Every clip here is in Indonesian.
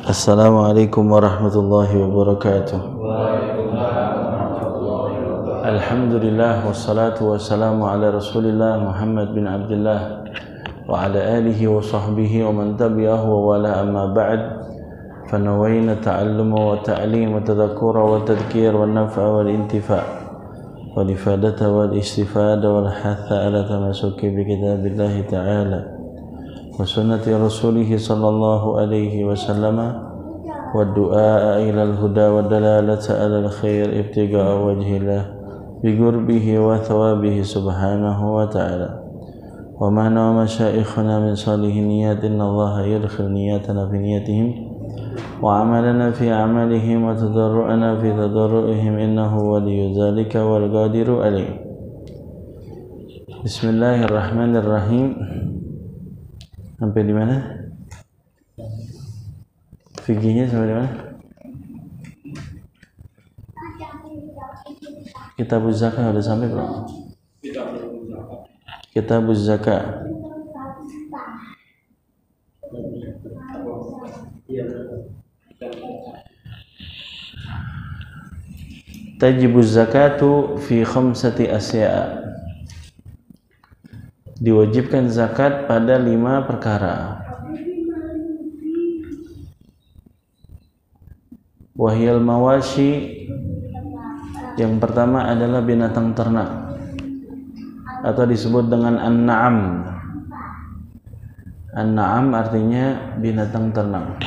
Assalamualaikum warahmatullahi wabarakatuh. Alhamdulillah wassalatu wassalamu ala Rasulillah Muhammad bin Abdullah wa ala alihi wa sahbihi wa man tabi'ahu wa wala amma ba'd. Fanawayna ta'alluma wa ta'lim wa tadhakkura wa tadhkir wa naf'a wal intifa' wal ifadata wal istifada wal hatha ala tamasuki bi kitabillahi ta'ala wa sunnati rasulih sallallahu alaihi wasallam والدعاء إلى الهدى والدلالة على الخير ابتغاء وجه الله بقربه وثوابه سبحانه وتعالى وما نوى مشائخنا من صالح نيات إن الله يدخل نياتنا في نياتهم وعملنا في عملهم وتضرعنا في تضرعهم إنه ولي ذلك والقادر عليه. بسم الله الرحمن الرحيم. Sampai di mana? Fikihnya sampai di mana? Kitabuz Zakah udah sampai belum? Kitabuz Zakah. Tajibuz zakatu fi khamsati asya'. Diwajibkan zakat pada 5 perkara. Wahyal mawashi, yang pertama adalah binatang ternak atau disebut dengan an-na'am. An-na'am artinya binatang ternak.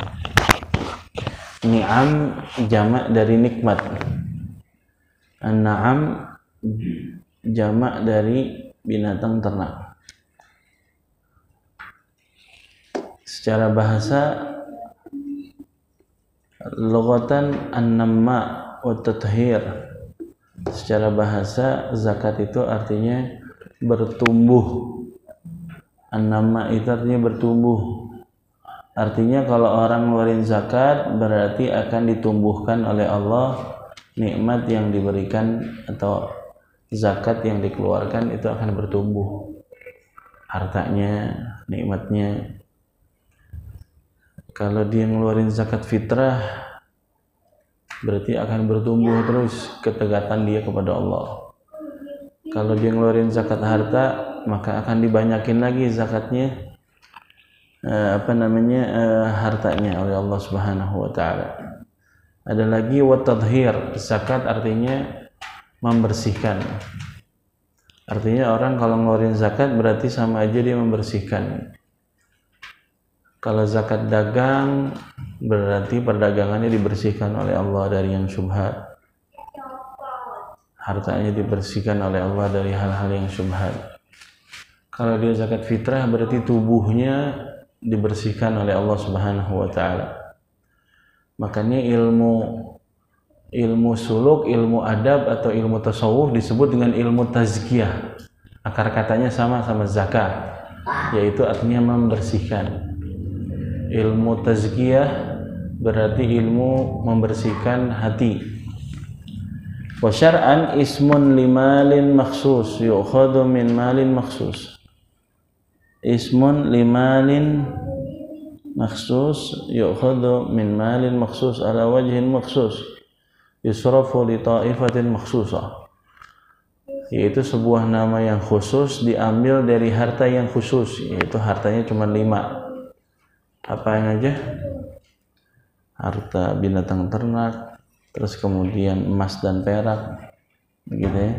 Ni'am jamak dari nikmat. An-na'am jamak dari binatang ternak. Secara bahasa lughatan an-namma wa tathhir. Secara bahasa zakat itu artinya bertumbuh. An-namma itu artinya bertumbuh. Artinya kalau orang ngeluarin zakat berarti akan ditumbuhkan oleh Allah nikmat yang diberikan atau zakat yang dikeluarkan itu akan bertumbuh. Hartanya, nikmatnya. Kalau dia ngeluarin zakat fitrah berarti akan bertumbuh terus ketegatan dia kepada Allah. Kalau dia ngeluarin zakat harta maka akan dibanyakin lagi zakatnya hartanya oleh Allah Subhanahu wa taala. Ada lagi wa tadhhir. Zakat artinya membersihkan. Artinya orang kalau ngeluarin zakat berarti sama aja dia membersihkan. Kalau zakat dagang berarti perdagangannya dibersihkan oleh Allah dari yang syubhat. Hartanya dibersihkan oleh Allah dari hal-hal yang syubhat. Kalau dia zakat fitrah berarti tubuhnya dibersihkan oleh Allah Subhanahu wa taala. Makanya ilmu suluk, ilmu adab atau ilmu tasawuf disebut dengan ilmu tazkiyah. Akar katanya sama zakat, yaitu artinya membersihkan. Ilmu tazkiyah berarti ilmu membersihkan hati. Wa syar'an ismun limalin makhsus yu'khadhu min malin makhsus. Ismun limalin makhsus yu'khadhu min malin makhsus ala wajhin makhsus yusrafu li ta'ifatin makhsusah. Yaitu sebuah nama yang khusus diambil dari harta yang khusus, yaitu hartanya cuma 5. Apa yang aja? Harta binatang ternak, terus kemudian emas dan perak, begitu ya.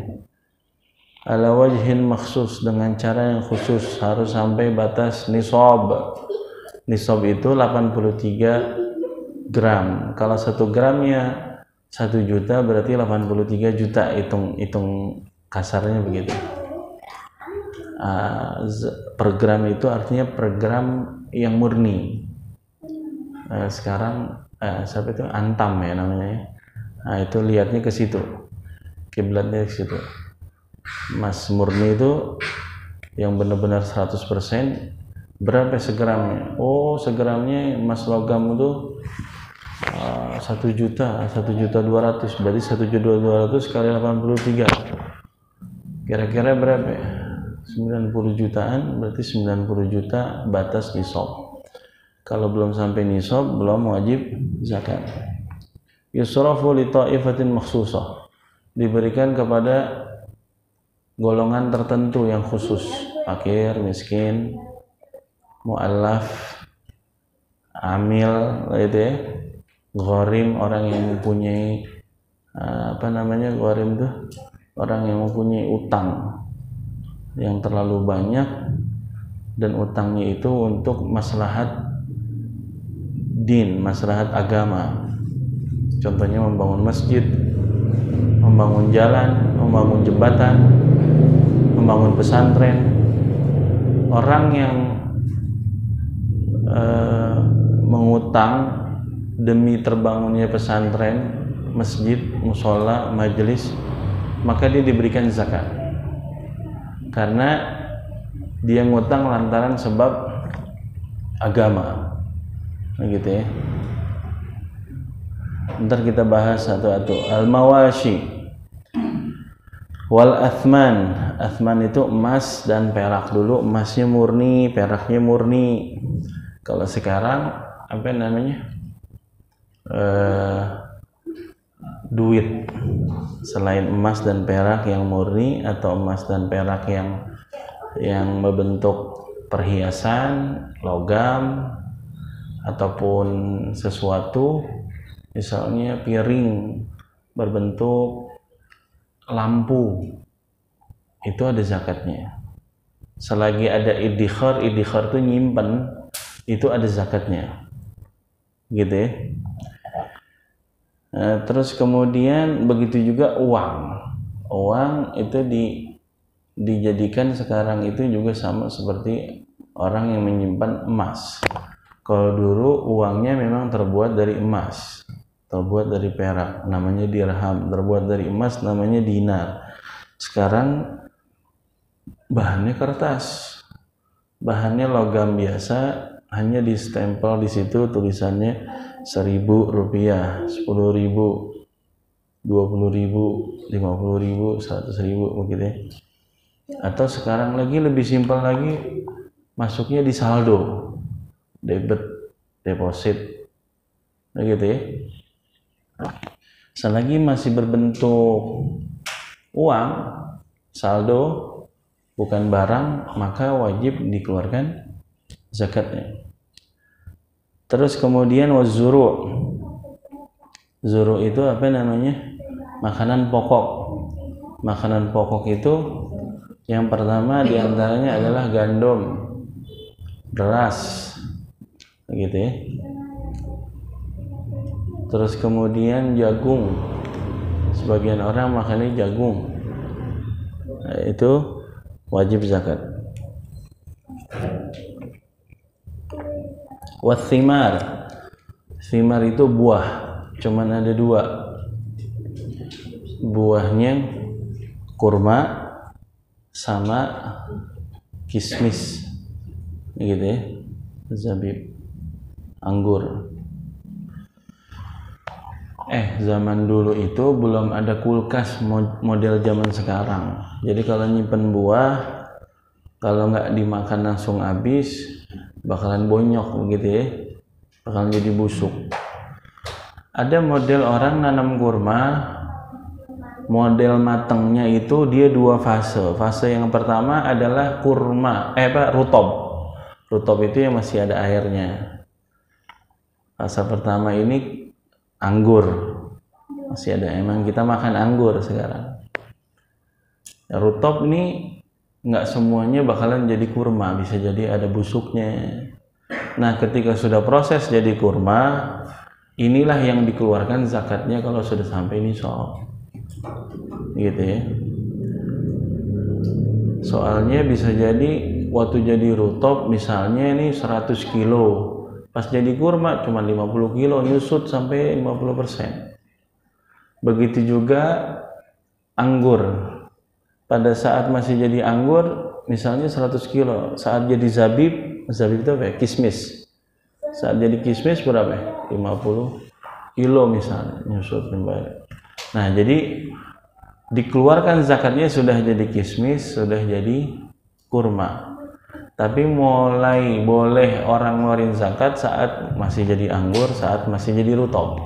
Ala wajhin makhsus, dengan cara yang khusus, harus sampai batas nisab. Nisab itu 83 gram. Kalau 1 gramnya 1 juta berarti 83 juta, hitung kasarnya begitu. Per gram itu artinya per gram yang murni. Sekarang siapa itu antam ya namanya. Nah, itu lihatnya ke situ, kiblatnya ke situ. Emas murni itu yang benar-benar 100%, berapa segramnya? Oh, segramnya emas logam itu 1 juta, 1.200.000, berarti 1.200.000 kali 83. Kira-kira berapa ya? 90 jutaan, berarti 90 juta batas nisab. Kalau belum sampai nisab belum wajib zakat. Yusrafu li ta'ifatin makhsusah, diberikan kepada golongan tertentu yang khusus, fakir, miskin, mu'allaf, amil, gitu ya, gharim, orang yang mempunyai gharim itu orang yang mempunyai utang yang terlalu banyak dan utangnya itu untuk maslahat din, maslahat agama. Contohnya membangun masjid, membangun jalan, membangun jembatan, membangun pesantren. Orang yang mengutang demi terbangunnya pesantren, masjid, musola, majelis, maka dia diberikan zakat. Karena dia ngutang lantaran sebab agama. Nah, gitu ya. Ntar kita bahas satu-satu. Al-mawashi wal athman. Athman itu emas dan perak. Dulu emasnya murni, peraknya murni. Kalau sekarang apa namanya? Duit. Selain emas dan perak yang murni atau emas dan perak yang membentuk perhiasan, logam, ataupun sesuatu, misalnya piring berbentuk lampu, itu ada zakatnya. Selagi ada iddikhar itu nyimpen, itu ada zakatnya, gitu ya. Terus kemudian begitu juga uang itu dijadikan sekarang itu juga sama seperti orang yang menyimpan emas. Kalau dulu uangnya memang terbuat dari emas, terbuat dari perak, namanya dirham, terbuat dari emas, namanya dinar. Sekarang bahannya kertas, bahannya logam biasa, hanya di stempel di situ tulisannya 1.000 rupiah, 10.000, 20.000, 50.000, 100.000 begitu ya. Atau sekarang lagi lebih simpel lagi, masuknya di saldo, debit, deposit, begitu ya. Selagi masih berbentuk uang, saldo, bukan barang, maka wajib dikeluarkan zakatnya. Terus kemudian wazuru. Zuru itu apa namanya? Makanan pokok. Makanan pokok itu yang pertama diantaranya adalah gandum, beras, gitu ya. Terus kemudian jagung. Sebagian orang makannya jagung. Nah, itu wajib zakat. Wathimar. Thimar itu buah, cuman ada 2. Buahnya kurma sama kismis, gitu ya, zabib, anggur. Zaman dulu itu belum ada kulkas model zaman sekarang. Jadi kalau nyimpen buah, kalau nggak dimakan langsung habis, bakalan bonyok, begitu ya, bakalan jadi busuk. Ada model orang nanam kurma, model matangnya itu dia 2 fase. Fase yang pertama adalah kurma, rutob. Rutob itu yang masih ada airnya. Fase pertama ini anggur, masih ada. Emang kita makan anggur sekarang. Rutob ini nggak semuanya bakalan jadi kurma, bisa jadi ada busuknya. Nah, ketika sudah proses jadi kurma, inilah yang dikeluarkan zakatnya kalau sudah sampai nisab, gitu ya. Soalnya bisa jadi waktu jadi rutob misalnya ini 100 kilo, pas jadi kurma cuma 50 kilo, nyusut sampai 50%. Begitu juga anggur. Pada saat masih jadi anggur, misalnya 100 kilo, saat jadi zabib itu apa ya? Kismis. Saat jadi kismis berapa? 50 kilo misalnya, nyusut kembali. Nah, jadi dikeluarkan zakatnya sudah jadi kismis, sudah jadi kurma. Tapi mulai boleh orang ngeluarin zakat saat masih jadi anggur, saat masih jadi rutob.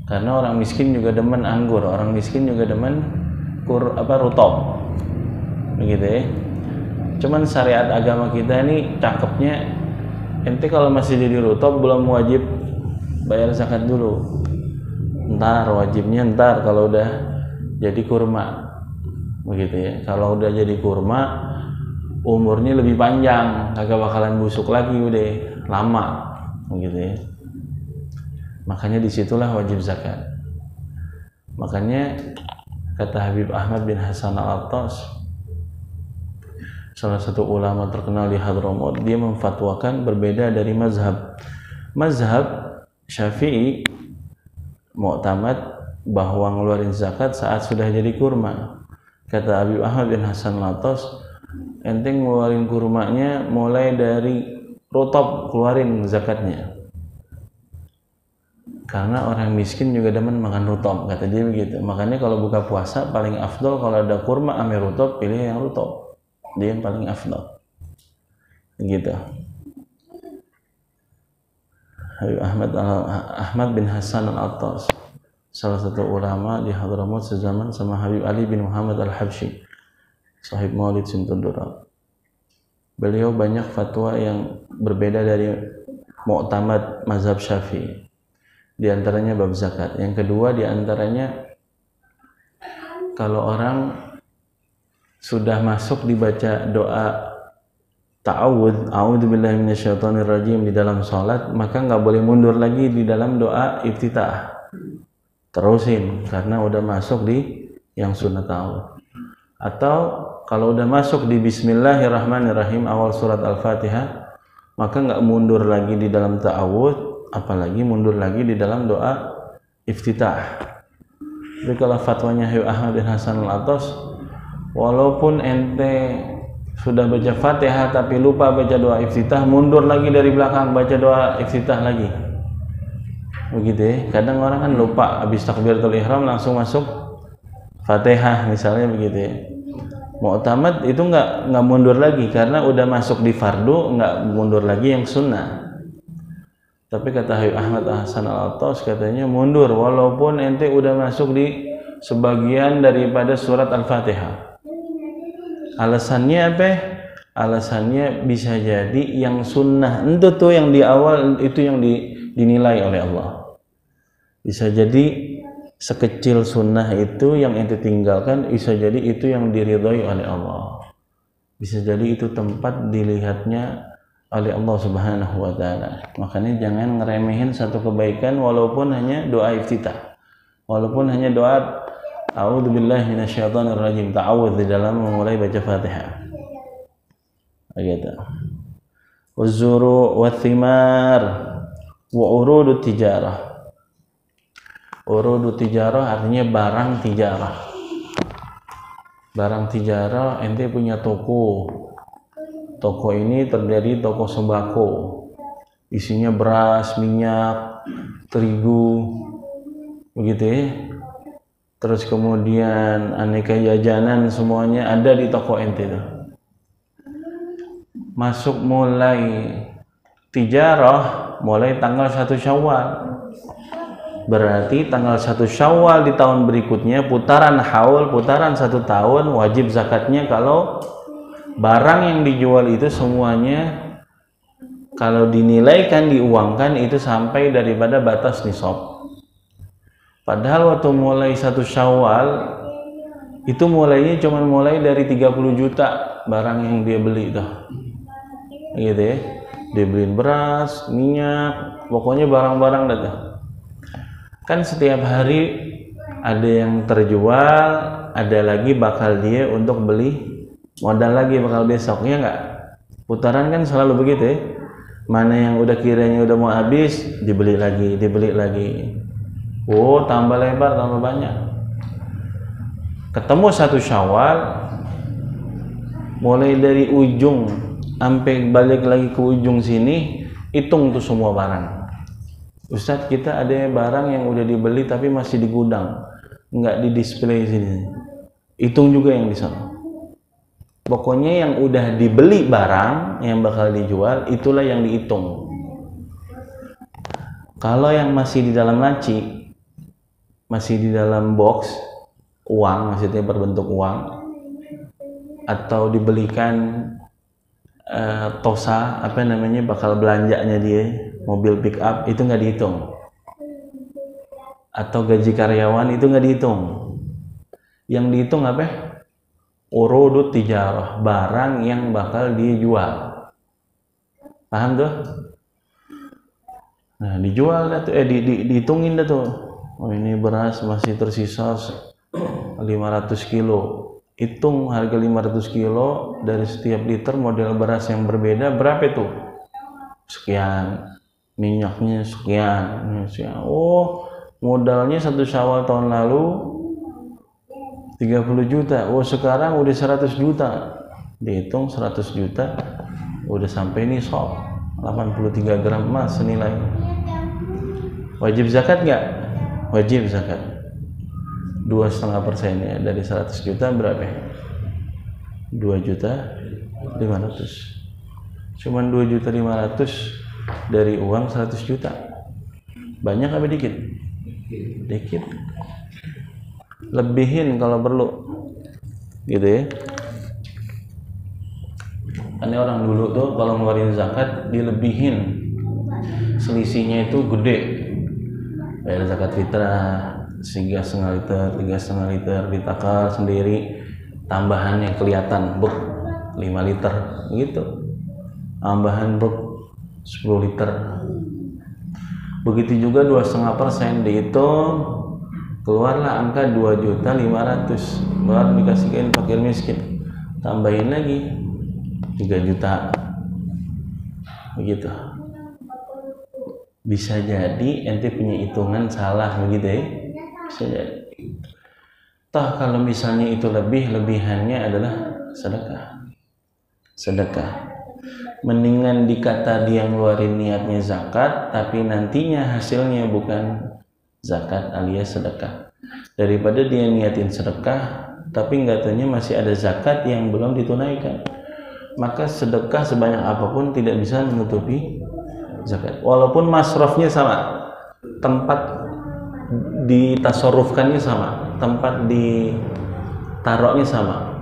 Karena orang miskin juga demen anggur, orang miskin juga demen rutob. Begitu ya. Cuman syariat agama kita ini cakepnya, ente kalau masih jadi rutob belum wajib bayar zakat dulu. Ntar wajibnya kalau udah jadi kurma. Begitu ya. Kalau udah jadi kurma, umurnya lebih panjang, kagak bakalan busuk lagi, udah lama, begitu ya. Makanya disitulah wajib zakat. Makanya kata Habib Ahmad bin Hasan Al-Attas, salah satu ulama terkenal di Hadramaut, dia memfatwakan berbeda dari mazhab Syafi'i mu'tamad bahwa ngeluarin zakat saat sudah jadi kurma. Kata Habib Ahmad bin Hasan Al-Attas, ente ngeluarin kurmanya mulai dari rutob, keluarin zakatnya. Karena orang miskin juga demen makan rutob, kata dia begitu. Makanya kalau buka puasa paling afdol kalau ada kurma ame rutob, pilih yang rutob. Dia yang paling afdol. Gitu. Habib Ahmad bin Hasan Al-Attas, salah satu ulama di Hadramaut sezaman sama Habib Ali bin Muhammad Al-Habsyi, sahib Maulid Simtudura. Beliau banyak fatwa yang berbeda dari mu'tamad mazhab Syafi'i. Di antaranya bab zakat. Yang kedua di antaranya, kalau orang sudah masuk dibaca doa ta'awudz, a'udzubillahi minasyaitonirrajim di dalam sholat, maka nggak boleh mundur lagi di dalam doa iftitah. Terusin karena udah masuk di yang sunnah ta'awudz. Atau kalau udah masuk di Bismillahirrahmanirrahim awal surat Al-Fatihah, maka nggak mundur lagi di dalam ta'awudz, apalagi mundur lagi di dalam doa iftitah. Jadi kalau fatwanya Habib Ahmad bin Hasan Al-Attas, walaupun ente sudah baca Fatihah tapi lupa baca doa iftitah, mundur lagi dari belakang baca doa iftitah lagi. Begitu ya. Kadang orang kan lupa habis takbiratul ihram langsung masuk Fatihah misalnya, begitu ya. Mu'tamad itu nggak mundur lagi karena udah masuk di fardu, nggak mundur lagi yang sunnah. Tapi kata Habib Ahmad Hasan Al-Attas, katanya mundur walaupun ente udah masuk di sebagian daripada surat Al-Fatihah. Alasannya apa? Alasannya bisa jadi yang sunnah itu tuh yang di awal itu yang dinilai oleh Allah. Bisa jadi sekecil sunnah itu yang ente tinggalkan, bisa jadi itu yang diridhoi oleh Allah. Bisa jadi itu tempat dilihatnya oleh Allah Subhanahu wa taala. Makanya jangan ngeremehin satu kebaikan walaupun hanya doa iftitah. Walaupun hanya doa a'udzubillahi minasyaitonirrajim, ta'awudz di dalam memulai baca Fatihah. Begitu. Wazuru wathimar wa urudut tijarah. Urudut tijarah artinya barang tijarah. Barang tijarah, ente punya toko. Toko ini terdiri toko sembako, isinya beras, minyak, terigu, begitu ya. Terus kemudian aneka jajanan semuanya ada di toko ente itu. Masuk mulai tijarah mulai tanggal 1 Syawal. Berarti tanggal 1 Syawal di tahun berikutnya, putaran haul, putaran 1 tahun, wajib zakatnya kalau barang yang dijual itu semuanya kalau dinilaikan, diuangkan itu sampai daripada batas nisab. Padahal waktu mulai 1 Syawal itu mulainya cuma mulai dari 30 juta barang yang dia beli itu. Gitu ya. Dia beliin beras, minyak, pokoknya barang-barang dah. Kan setiap hari ada yang terjual, ada lagi bakal dia untuk beli modal lagi bakal besok, ya enggak? Putaran kan selalu begitu ya. Mana yang udah kiranya udah mau habis, dibeli lagi. Oh, tambah lebar, tambah banyak. Ketemu 1 Syawal, mulai dari ujung sampai balik lagi ke ujung sini, hitung tuh semua barang. Ustadz, kita ada barang yang udah dibeli tapi masih di gudang, nggak di display sini. Hitung juga yang di sana. Pokoknya yang udah dibeli barang yang bakal dijual itulah yang dihitung. Kalau yang masih di dalam laci, masih di dalam box uang, maksudnya berbentuk uang, atau dibelikan tosa apa namanya bakal belanjanya dia, mobil pick up, itu nggak dihitung. Atau gaji karyawan itu nggak dihitung. Yang dihitung apa? Urudut tijarah, barang yang bakal dijual. Paham tuh? Nah, dijual dah tuh, dihitungin dah tuh. Oh, ini beras masih tersisa 500 kilo. Hitung harga 500 kilo dari setiap liter model beras yang berbeda berapa itu? Sekian. Minyaknya sekian. Oh, modalnya 1 Syawal tahun lalu 30 juta. Oh, sekarang udah 100 juta. Dihitung 100 juta udah sampai nih sob 83 gram emas senilai. Wajib zakat nggak? Wajib zakat. 2,5% ya dari 100 juta berapa? 2.500.000. Cuman 2.500.000 dari uang 100 juta. Banyak apa dikit? Dikit. Lebihin kalau perlu, gitu ya. Karena orang dulu tuh kalau ngeluarin zakat dilebihin, selisihnya itu gede. Bayar zakat fitrah 3,5 liter, 3,5 liter, ditakar sendiri, tambahannya kelihatan buk 5 liter, gitu. Tambahan buk 10 liter. Begitu juga 2,5% dihitung, keluarlah angka 2.500.000. Baru dikasihkan fakir miskin, tambahin lagi 3 juta, begitu. Bisa jadi ente punya hitungan salah begitu ya, bisa jadi. Toh kalau misalnya itu lebihannya adalah sedekah. Mendingan dikata dia ngeluarin niatnya zakat tapi nantinya hasilnya bukan zakat alias sedekah, daripada dia niatin sedekah tapi nggak tahunya masih ada zakat yang belum ditunaikan. Maka sedekah sebanyak apapun tidak bisa menutupi zakat, walaupun masrafnya sama, tempat ditasarufkannya sama, tempat ditaruhnya sama,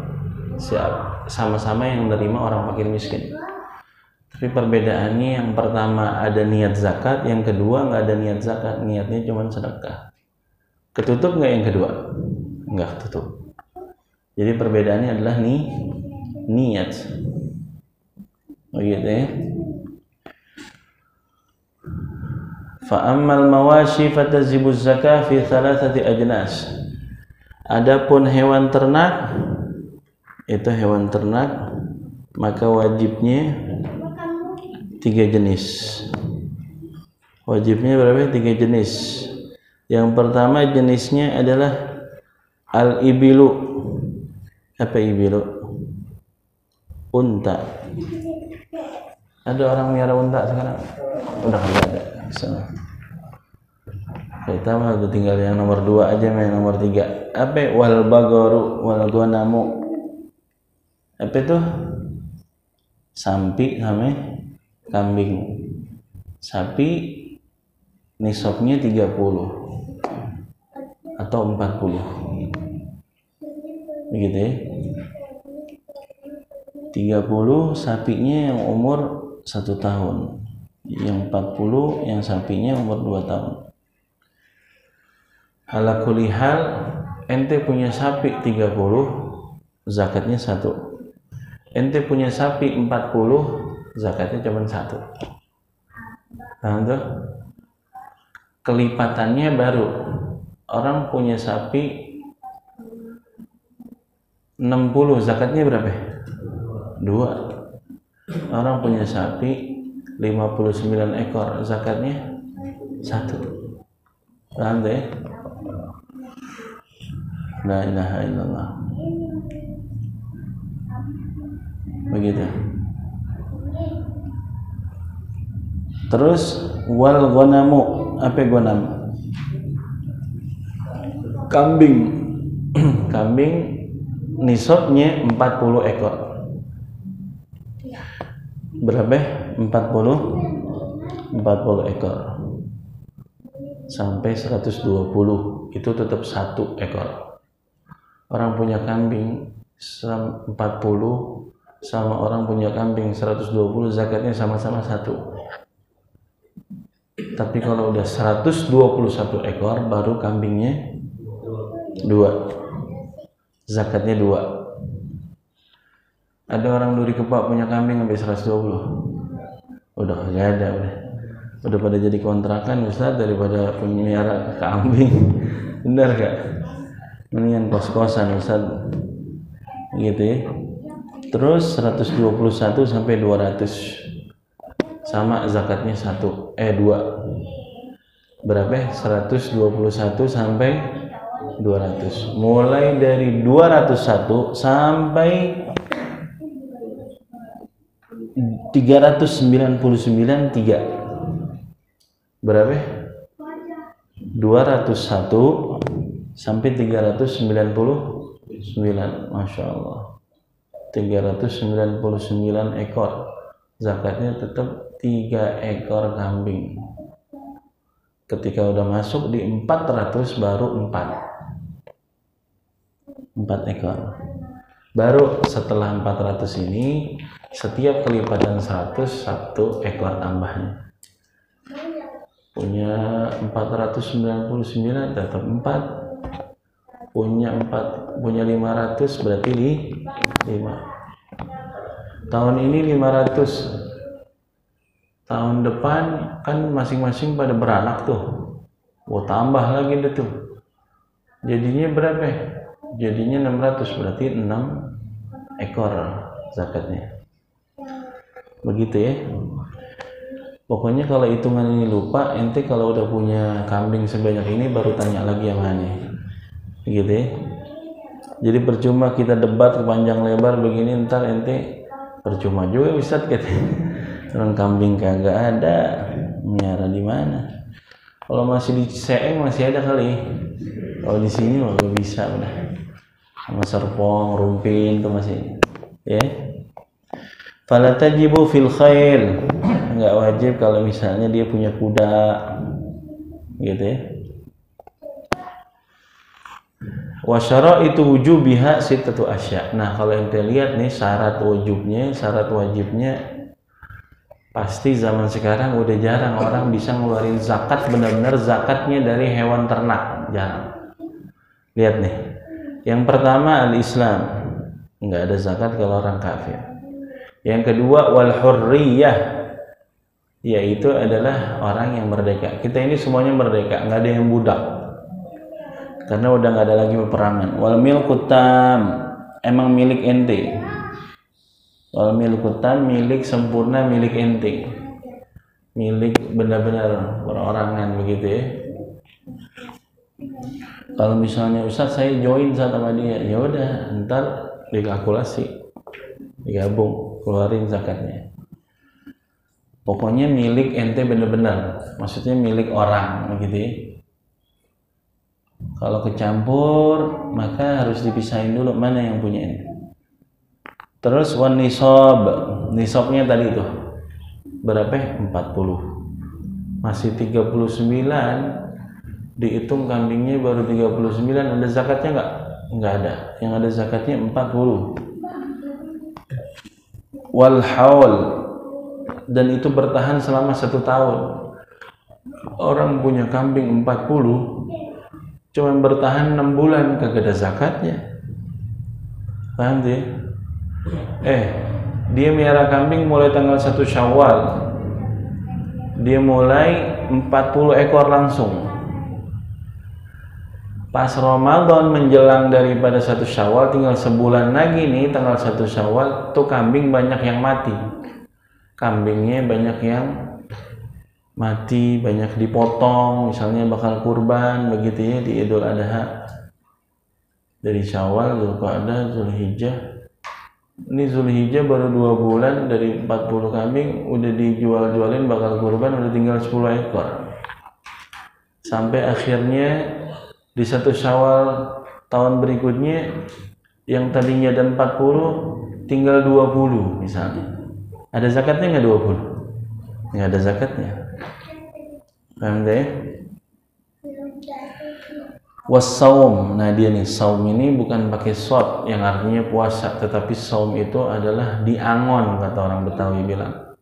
sama-sama yang menerima orang fakir miskin. Tapi perbedaannya yang pertama ada niat zakat, yang kedua nggak ada niat zakat, niatnya cuma sedekah. Ketutup nggak yang kedua? Nggak ketutup. Jadi perbedaannya adalah niat. Begitu ya. Fa'ammal mawashi fatazibu zakah fi thalathati ajnas. Adapun hewan ternak, itu hewan ternak, maka wajibnya 3 jenis. Wajibnya berapa? 3 jenis. Yang pertama jenisnya adalah al-ibilu. Apa ibilu? Unta. Ada orang melihara unta sekarang? Udah nggak ada. Sana. Kita mah tinggal yang nomor 2 aja, yang nomor 3. Apa? Wal bagaru wal ghanamu. Apa itu? Sapi sama kambing. Sapi nisabnya 30 atau 40. Begitu ya. 30 sapinya yang umur 1 tahun, yang 40 yang sapinya umur 2 tahun. Ala kulli hal, ente punya sapi 30, zakatnya 1. Ente punya sapi 40, zakatnya cuma 1. Nah, itu kelipatannya baru. Orang punya sapi 60, zakatnya berapa? 2. Orang punya sapi 59 ekor, zakatnya 1. Paham deh? La ilaha illallah. Begitu. Terus wal ghanamu, apa ghanam? Kambing. Kambing nisabnya 40 ekor. berapa? 40 ekor sampai 120 itu tetap 1 ekor. Orang punya kambing 40 sama orang punya kambing 120 zakatnya sama-sama 1. Tapi kalau udah 121 ekor baru kambingnya 2, zakatnya 2. Ada orang Duri Kepak punya kambing sampai 120, udah nggak ada, udah pada jadi kontrakan Ustaz daripada pelihara kambing. Benar gak? Mendingan kos-kosan Ustaz gitu ya. Terus 121 sampai 200 sama zakatnya 2. Berapa? 121 sampai 200. Mulai dari 201 sampai 399 3. Berapa? 201 sampai 399. Masya Allah, 399 ekor. Zakatnya tetap 3 ekor kambing. Ketika udah masuk di 400 baru 4 ekor. Baru setelah 400 ini setiap kelipatan 100 1 ekor tambahan. Punya 499 tetap 4. Punya 500 berarti 5. Tahun ini 500. Tahun depan kan masing-masing pada beranak tuh. Tambah lagi deh tuh. Jadinya berapa? Jadinya 600 berarti 6 ekor zakatnya. Begitu ya. Pokoknya kalau hitungan ini lupa, ente kalau udah punya kambing sebanyak ini baru tanya lagi yang mana. Gitu ya. Jadi percuma kita debat panjang lebar begini, ntar ente percuma juga Ustaz katanya. Orang kambing kagak ada, miara di mana? Kalau masih di Seeng masih ada kali. Kalau di sini mah gak bisa udah. Sama Serpong, Rumpin itu masih. Ya. Fala tajibu fil khail. Enggak wajib kalau misalnya dia punya kuda. Gitu ya. Wa syaraitu wujubiha sittatu asya. Nah, kalau ente lihat nih syarat wajibnya pasti zaman sekarang udah jarang orang bisa ngeluarin zakat benar-benar zakatnya dari hewan ternak, jarang. Lihat nih, yang pertama al-Islam, nggak ada zakat kalau orang kafir. Yang kedua wal hurriyah, yaitu adalah orang yang merdeka. Kita ini semuanya merdeka, nggak ada yang budak, karena udah nggak ada lagi peperangan. Wal milkutam, emang milik ente. Wal milkutam, milik sempurna, milik ente, milik benar-benar perorangan begitu ya. Kalau misalnya Ustaz saya join sama dia, ya udah ntar dikalkulasi, digabung, keluarin zakatnya. Pokoknya milik ente benar-benar, maksudnya milik orang begitu ya. Kalau kecampur maka harus dipisahin dulu mana yang punya ente. Terus wan nisabnya tadi itu berapa? 40. Masih 39, dihitung kambingnya baru 39, ada zakatnya enggak ada. Yang ada zakatnya 40. Wal haul, dan itu bertahan selama 1 tahun. Orang punya kambing 40 cuma bertahan 6 bulan kagak ada zakatnya. Paham dia? Dia miara kambing mulai tanggal 1 Syawal. Dia mulai 40 ekor langsung. Pas Ramadan menjelang daripada 1 Syawal, tinggal sebulan lagi nih tanggal 1 Syawal, tuh kambing banyak yang mati. Kambingnya banyak yang mati, banyak dipotong, misalnya bakal kurban begitu ya di Idul Adha. Dari Syawal, Dzulqa'dah, Dzulhijjah. Ini Zulhijjah baru 2 bulan, dari 40 kambing udah dijual-jualin bakal kurban, udah tinggal 10 ekor. Sampai akhirnya di 1 Syawal tahun berikutnya yang tadinya ada 40 tinggal 20 misalnya. Ada zakatnya nggak 20? Nggak ada zakatnya. Paham deh? Wassaum. Nah dia nih, saum ini bukan pakai shod yang artinya puasa, tetapi saum itu adalah diangon, kata orang Betawi bilang.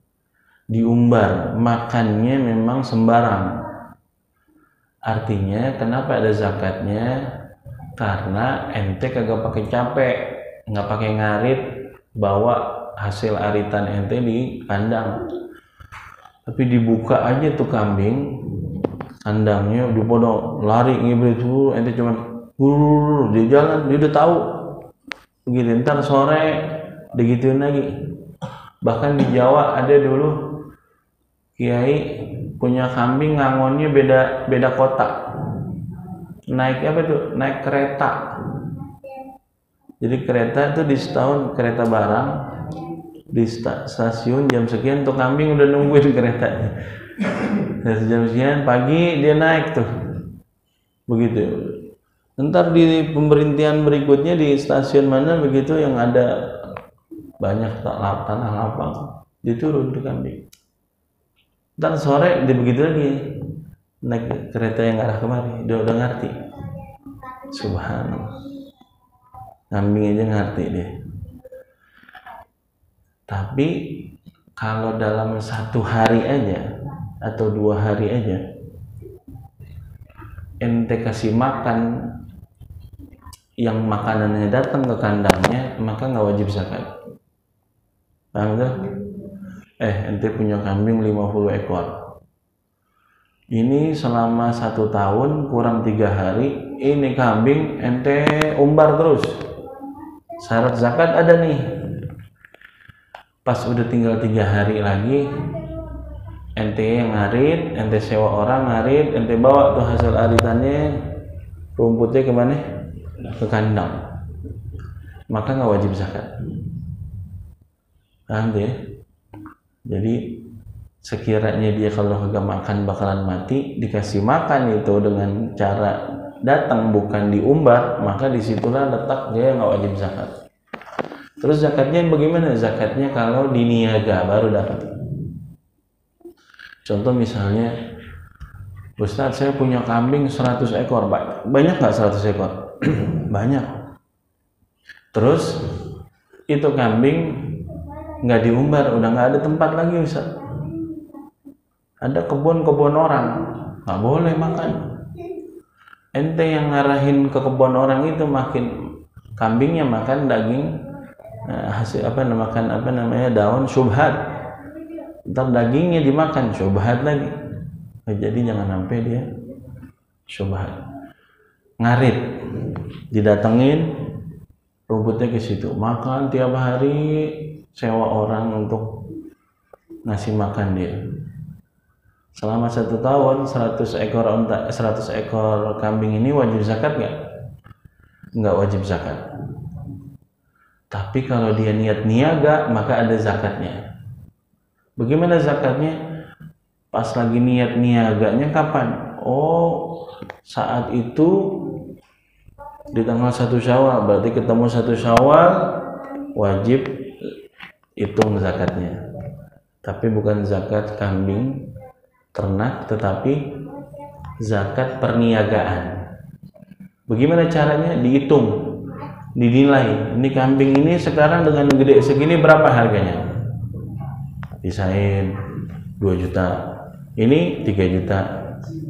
Diumbar, makannya memang sembarang. Artinya kenapa ada zakatnya? Karena ente kagak pakai capek, nggak pakai ngarit, bawa hasil aritan ente di kandang, tapi dibuka aja tuh kambing kandangnya udah pada lari ngibrit tuh, ente cuma di jalan dia udah tahu begitu, ntar sore digituin lagi. Bahkan di Jawa ada dulu kiai punya kambing ngangonnya beda kota, naik apa tuh, naik kereta. Jadi kereta itu di setahun kereta barang di stasiun jam sekian tuh kambing udah nungguin keretanya. Jam sekian pagi dia naik tuh. Begitu. Ntar di pemberhentian berikutnya di stasiun mana begitu yang ada banyak tanah lapang, diturun tuh kambing. Ntar sore dia begitu lagi naik kereta yang arah kemari, dia udah ngerti. Subhanallah. Kambing aja ngerti dia. Tapi kalau dalam 1 hari aja atau 2 hari aja ente kasih makan yang makanannya datang ke kandangnya, maka nggak wajib zakat. Paham gak? Ente punya kambing 50 ekor. Ini selama 1 tahun kurang 3 hari, ini kambing ente umbar terus. Syarat zakat ada nih. Pas udah tinggal 3 hari lagi, ente yang ngarit, ente sewa orang ngarit, ente bawa tuh hasil aritannya, rumputnya kemana? Ke kandang. Maka nggak wajib zakat. Paham ya? Jadi sekiranya dia kalau kagak makan bakalan mati, dikasih makan itu dengan cara datang bukan diumbar, maka disitulah letak dia nggak wajib zakat. Terus zakatnya bagaimana? Zakatnya kalau diniaga baru dapat. Contoh misalnya, Ustaz saya punya kambing 100 ekor, banyak nggak 100 ekor? Banyak. Terus itu kambing nggak diumbar, udah nggak ada tempat lagi Ustaz. Ada kebun orang, nggak boleh makan. Ente yang ngarahin ke kebun orang itu makin kambingnya makan daging hasil daun syubhat, ntar dagingnya dimakan syubhat lagi. Jadi jangan sampai dia syubhat. Ngarit, didatengin rumputnya ke situ, makan tiap hari, sewa orang untuk ngasih makan dia. Selama 1 tahun 100 ekor kambing ini wajib zakat nggak? Nggak wajib zakat. Tapi kalau dia niat niaga, maka ada zakatnya. Bagaimana zakatnya? Pas lagi niat niaganya kapan? Oh, saat itu di tanggal 1 Syawal, berarti ketemu 1 Syawal, wajib hitung zakatnya. Tapi bukan zakat kambing ternak, tetapi zakat perniagaan. Bagaimana caranya? Dihitung. Dinilai, ini kambing ini sekarang dengan gede segini berapa harganya? Pisahin 2 juta, ini 3 juta,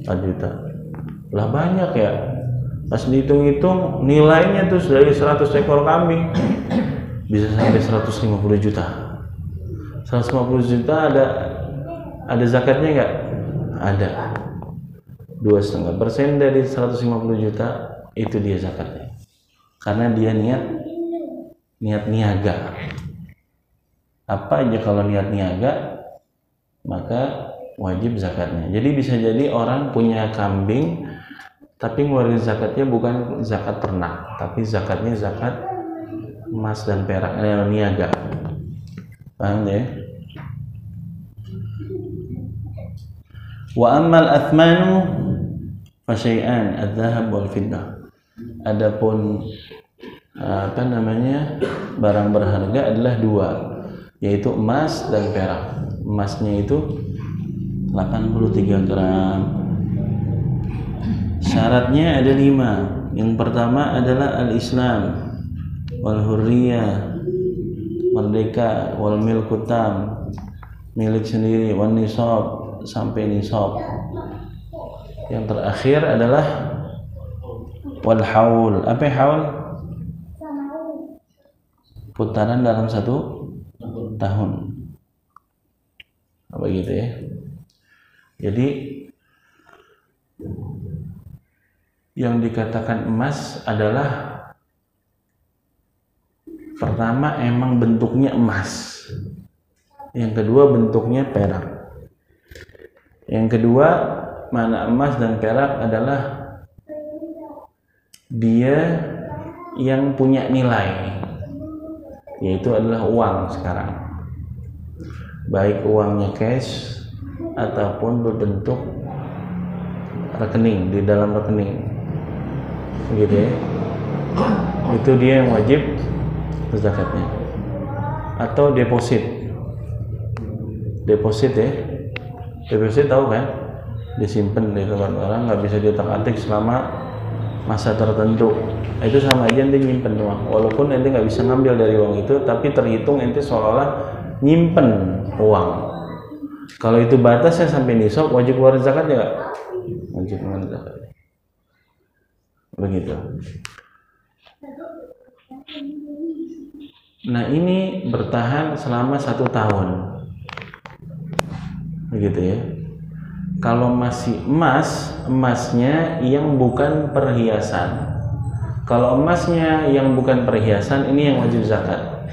4 juta. Lah banyak ya. Pas dihitung-hitung nilainya tuh dari 100 ekor kambing bisa sampai 150 juta. 150 juta ada zakatnya nggak? Ada. 2,5% dari 150 juta itu dia zakatnya. Karena dia niat niaga. Apa aja kalau niat niaga maka wajib zakatnya. Jadi bisa jadi orang punya kambing tapi ngeluarin zakatnya bukan zakat ternak, tapi zakatnya zakat emas dan perak, niaga. Paham ya? Wa ammal athmanu fasyai'an adz-dzahab wal fiddah. Adapun barang berharga adalah 2, yaitu emas dan perak. Emasnya itu 83 gram. Syaratnya ada 5. Yang pertama adalah al-Islam, wal hurriyah, merdeka, wal milku tam, milik sendiri, wan nisab, sampai nisab. Yang terakhir adalah wal haul. Apa haul? Putaran dalam 1 tahun. Apa gitu ya? Jadi yang dikatakan emas adalah pertama emang bentuknya emas, yang kedua bentuknya perak, yang kedua mana emas dan perak adalah dia yang punya nilai, yaitu adalah uang sekarang, baik uangnya cash ataupun berbentuk rekening, di dalam rekening gitu ya. Itu dia yang wajib zakatnya. Atau deposit ya, deposit tahu kan, disimpan di tempat orang, nggak bisa diotak-atik selama masa tertentu. Itu sama aja ente nyimpen uang, walaupun ente nggak bisa ngambil dari uang itu, tapi terhitung ente seolah-olah nyimpen uang. Kalau itu batasnya sampai nisab, wajib keluar zakat ya? Wajib keluar zakat. Begitu. Nah ini bertahan selama 1 tahun, begitu ya. Kalau masih emas, emasnya yang bukan perhiasan. Kalau emasnya yang bukan perhiasan, ini yang wajib zakat.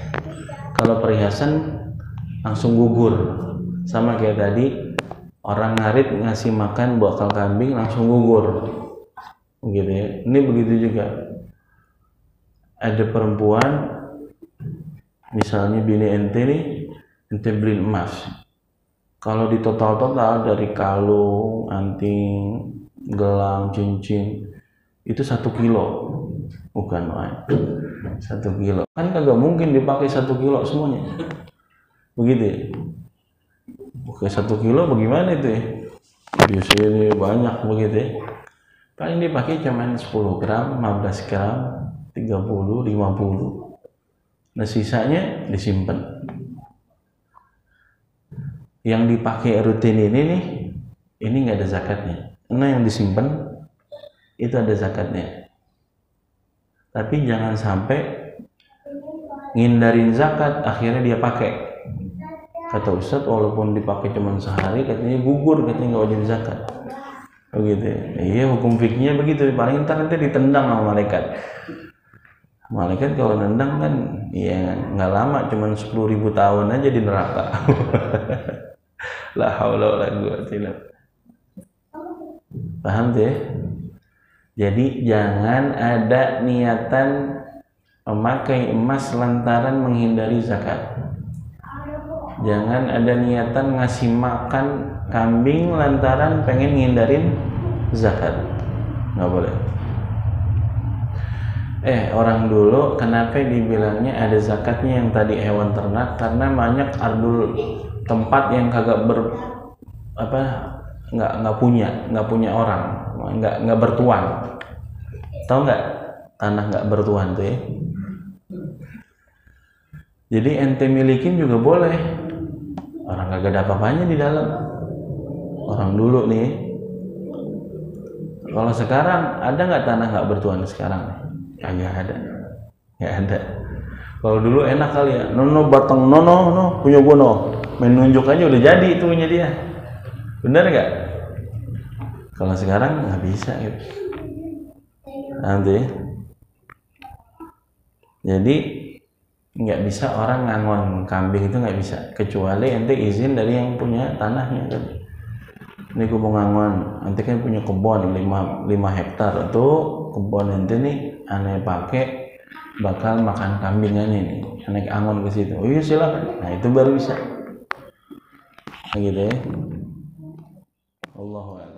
Kalau perhiasan langsung gugur, sama kayak tadi orang ngarit ngasih makan bakal kambing langsung gugur, begitu ya. Ini begitu juga. Ada perempuan, misalnya bini ente nih, ente beliin emas. Kalau di total dari kalung, anting, gelang, cincin, itu 1 kilo, bukan 1 kilo. Kan kagak mungkin dipakai 1 kilo semuanya, begitu ya. Oke, 1 kilo bagaimana itu ya? Biasanya banyak begitu ya. Paling dipakai cuman 10 gram, 15 gram, 30, 50. Nah sisanya disimpan. Yang dipakai rutin ini nih, ini nggak ada zakatnya. Nah yang disimpan itu ada zakatnya. Tapi jangan sampai ngindarin zakat, akhirnya dia pakai. Kata Ustadz, walaupun dipakai cuma sehari, katanya gugur, katanya nggak wajib zakat. Begitu. Iya, hukum fikihnya begitu. Paling ntar nanti ditendang sama malaikat. Malaikat kalau nendang kan ya nggak lama, cuman 10.000 tahun aja di neraka. La haula wala quwwata illa billah. Paham tuh ya? Jadi jangan ada niatan memakai emas lantaran menghindari zakat. Jangan ada niatan ngasih makan kambing lantaran pengen ngindarin zakat. Nggak boleh. Orang dulu kenapa dibilangnya ada zakatnya yang tadi hewan ternak? Karena banyak ardul tempat yang kagak nggak punya orang, nggak bertuan. Tahu nggak tanah nggak bertuan tuh ya? Jadi ente milikin juga boleh, orang kagak ada apa-apanya di dalam. Orang dulu nih. Kalau sekarang ada nggak tanah nggak bertuan sekarang? Kagak ada. Kalau dulu enak kali ya, nono batang nono punya gua no, main nunjuk aja udah jadi itu punya dia. Bener nggak? Kalau sekarang nggak bisa gitu. Nanti, jadi nggak bisa orang ngangon kambing itu nggak bisa, kecuali ente izin dari yang punya tanahnya kan. Ini gua mau ngangon, ente kan punya kebun 5 hektar, tuh kebun ente nih aneh pakai bakal makan kambingannya nih, aneh angon ke situ. Oh iya silakan. Nah itu baru bisa. Gitu ya. Allahu a'lam.